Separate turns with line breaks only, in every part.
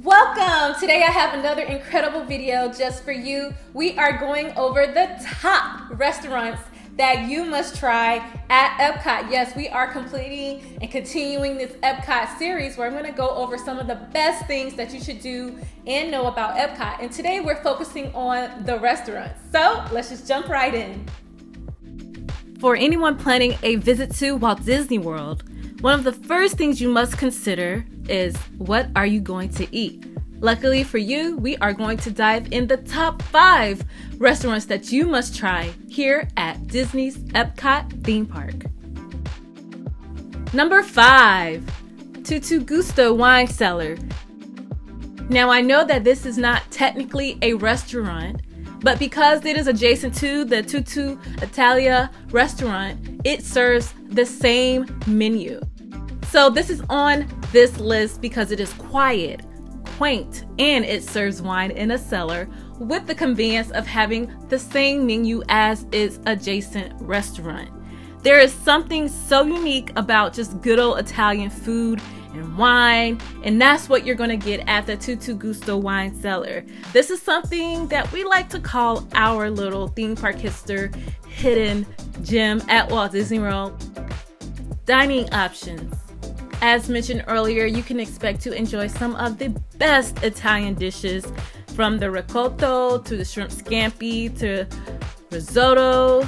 Welcome! Today I have another incredible video just for you. We are going over the top restaurants that you must try at Epcot. Yes, we are completing and continuing this Epcot series where I'm going to go over some of the best things that you should do and know about Epcot. And today we're focusing on the restaurants. So let's just jump right in. For anyone planning a visit to Walt Disney World, one of the first things you must consider is, what are you going to eat? Luckily for you, we are going to dive in the top 5 restaurants that you must try here at Disney's Epcot theme park. Number 5, Tutto Gusto Wine Cellar. Now I know that this is not technically a restaurant, but because it is adjacent to the Tutto Italia restaurant, it serves the same menu. So this is on this list because it is quiet, quaint, and it serves wine in a cellar with the convenience of having the same menu as its adjacent restaurant. There is something so unique about just good old Italian food and wine, and that's what you're going to get at the Tutto Gusto Wine Cellar. This is something that we like to call our little ThemeParkHipster hidden gem at Walt Disney World. Dining options. As mentioned earlier, you can expect to enjoy some of the best Italian dishes, from the ricotta to the shrimp scampi to risotto,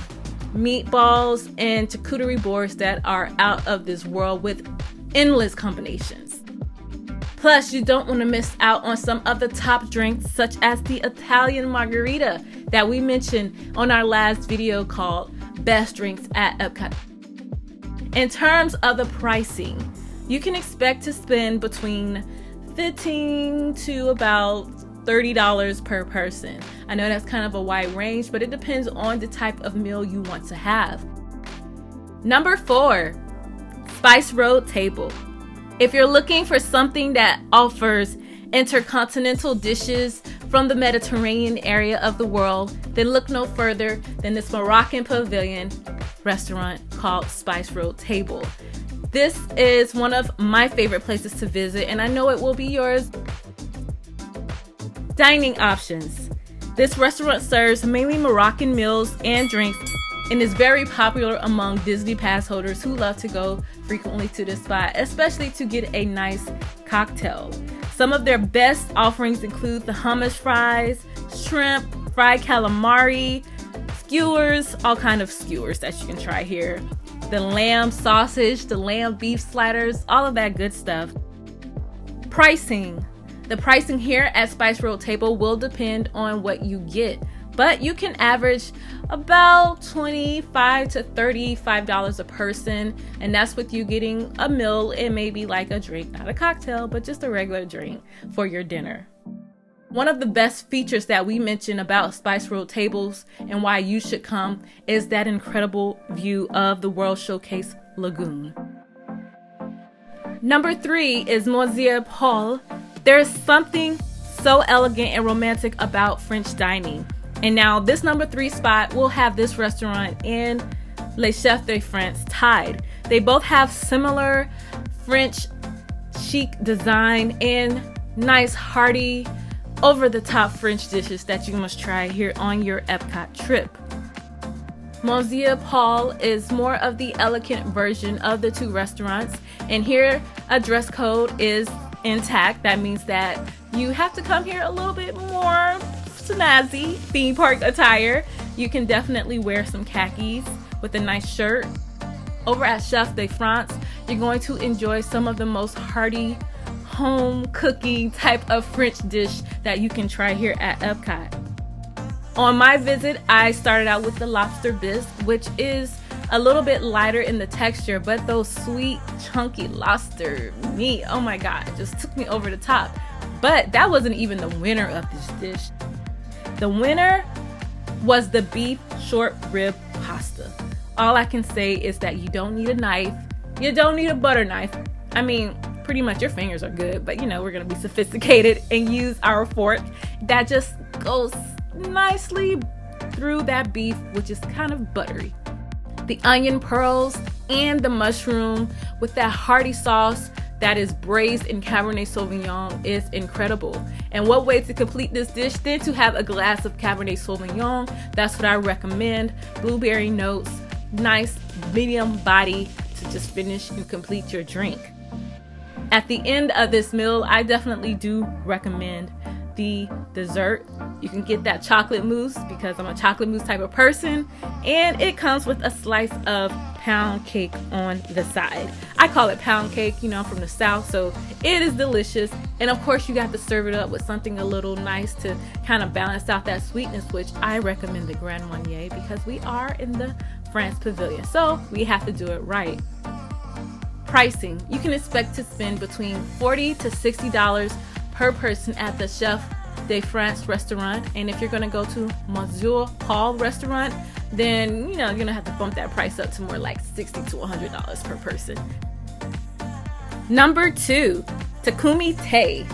meatballs, and charcuterie boards that are out of this world with endless combinations. Plus, you don't want to miss out on some of the top drinks, such as the Italian margarita that we mentioned on our last video called Best Drinks at Epcot. In terms of the pricing, you can expect to spend between $15 to about $30 per person. I know that's kind of a wide range, but it depends on the type of meal you want to have. Number 4, Spice Road Table. If you're looking for something that offers intercontinental dishes from the Mediterranean area of the world, then look no further than this Moroccan pavilion restaurant called Spice Road Table. This is one of my favorite places to visit, and I know it will be yours. Dining options. This restaurant serves mainly Moroccan meals and drinks and is very popular among Disney pass holders who love to go frequently to this spot, especially to get a nice cocktail. Some of their best offerings include the hummus fries, shrimp, fried calamari, skewers, all kind of skewers that you can try here. The lamb sausage, the lamb beef sliders, all of that good stuff. Pricing. The pricing here at Spice Road Table will depend on what you get, but you can average about $25 to $35 a person, and that's with you getting a meal and maybe like a drink, not a cocktail, but just a regular drink for your dinner. One of the best features that we mentioned about Spice Road Tables and why you should come is that incredible view of the World Showcase Lagoon. Number 3 is Monsieur Paul. There's something so elegant and romantic about French dining. And now this number 3 spot will have this restaurant and Les Chefs de France tied. They both have similar French chic design and nice hearty over-the-top French dishes that you must try here on your Epcot trip. Monsieur Paul is more of the elegant version of the 2 restaurants, and here a dress code is intact. That means that you have to come here a little bit more snazzy theme park attire. You can definitely wear some khakis with a nice shirt. Over at Chefs de France, you're going to enjoy some of the most hearty home cooking type of French dish that you can try here at Epcot. On my visit, I started out with the lobster bisque, which is a little bit lighter in the texture, but those sweet, chunky lobster meat, oh my God, just took me over the top. But that wasn't even the winner of this dish. The winner was the beef short rib pasta. All I can say is that you don't need a knife. You don't need a butter knife. I mean, pretty much your fingers are good, but we're gonna be sophisticated and use our fork that just goes nicely through that beef, which is kind of buttery. The onion pearls and the mushroom with that hearty sauce that is braised in Cabernet Sauvignon is incredible. And what way to complete this dish than to have a glass of Cabernet Sauvignon? That's what I recommend. Blueberry notes, nice medium body to just finish and complete your drink. At the end of this meal, I definitely do recommend the dessert. You can get that chocolate mousse because I'm a chocolate mousse type of person, and it comes with a slice of pound cake on the side. I call it pound cake, I'm from the South, so it is delicious. And of course, you got to serve it up with something a little nice to kind of balance out that sweetness, which I recommend the Grand Marnier because we are in the France Pavilion, so we have to do it right. Pricing, you can expect to spend between $40 to $60 per person at the Chef de France restaurant. And if you're going to go to Monsieur Paul restaurant, then you're going to have to bump that price up to more like $60 to $100 per person. Number 2, Takumi-Tei.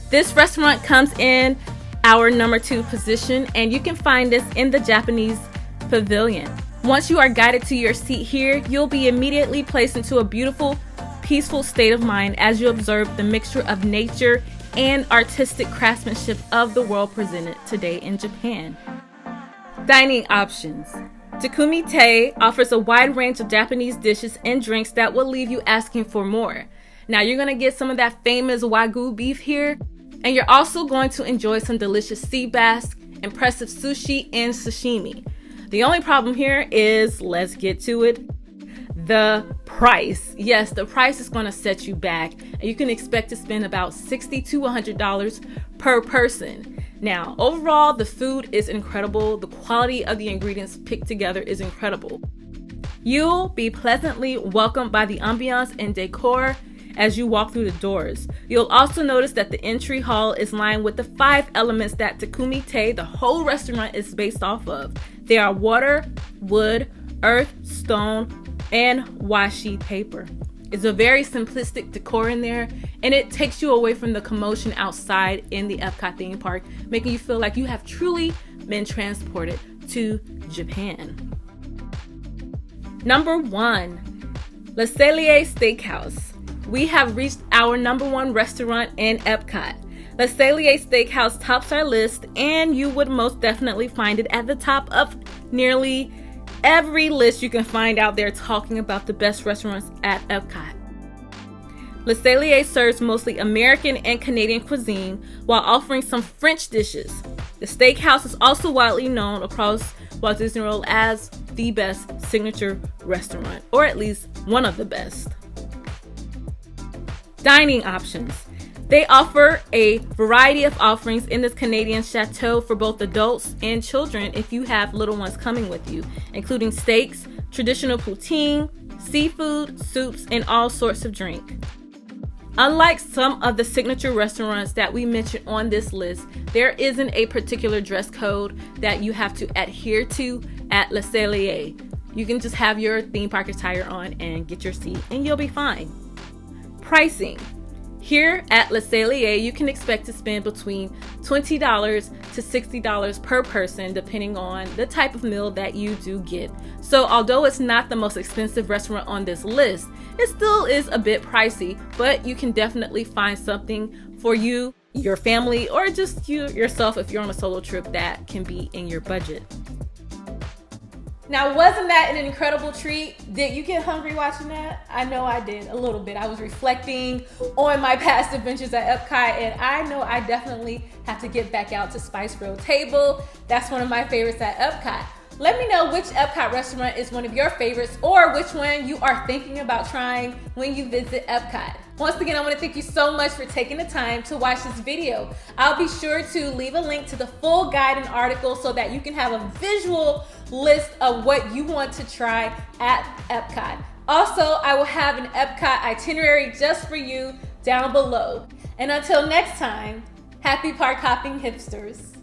This restaurant comes in our number 2 position, and you can find this in the Japanese pavilion. Once you are guided to your seat here, you'll be immediately placed into a beautiful, peaceful state of mind as you observe the mixture of nature and artistic craftsmanship of the world presented today in Japan. Dining options. Takumi-Tei offers a wide range of Japanese dishes and drinks that will leave you asking for more. Now you're going to get some of that famous Wagyu beef here, and you're also going to enjoy some delicious sea bass, impressive sushi, and sashimi. The only problem here is, let's get to it, the price. Yes, the price is going to set you back, and you can expect to spend about $60 to $100 per person. Now, overall, the food is incredible. The quality of the ingredients picked together is incredible. You'll be pleasantly welcomed by the ambiance and decor as you walk through the doors. You'll also notice that the entry hall is lined with the 5 elements that Takumi-Tei, the whole restaurant, is based off of. They are water, wood, earth, stone, and washi paper. It's a very simplistic decor in there, and it takes you away from the commotion outside in the Epcot theme park, making you feel like you have truly been transported to Japan. Number 1, Le Cellier Steakhouse. We have reached our number 1 restaurant in Epcot. Le Cellier Steakhouse tops our list, and you would most definitely find it at the top of nearly every list you can find out there talking about the best restaurants at Epcot. Le Cellier serves mostly American and Canadian cuisine while offering some French dishes. The steakhouse is also widely known across Walt Disney World as the best signature restaurant, or at least one of the best. Dining options. They offer a variety of offerings in this Canadian chateau for both adults and children if you have little ones coming with you, including steaks, traditional poutine, seafood, soups, and all sorts of drink. Unlike some of the signature restaurants that we mentioned on this list, there isn't a particular dress code that you have to adhere to at Le Cellier. You can just have your theme park attire on and get your seat, and you'll be fine. Pricing. Here at Le Cellier, you can expect to spend between $20 to $60 per person, depending on the type of meal that you do get. So although it's not the most expensive restaurant on this list, it still is a bit pricey, but you can definitely find something for you, your family, or just you yourself if you're on a solo trip that can be in your budget. Now, wasn't that an incredible treat? Did you get hungry watching that? I know I did, a little bit. I was reflecting on my past adventures at Epcot, and I know I definitely have to get back out to Spice Grill Table. That's one of my favorites at Epcot. Let me know which Epcot restaurant is one of your favorites, or which one you are thinking about trying when you visit Epcot. Once again, I want to thank you so much for taking the time to watch this video. I'll be sure to leave a link to the full guide and article so that you can have a visual list of what you want to try at Epcot. Also, I will have an Epcot itinerary just for you down below. And until next time, happy park hopping hipsters.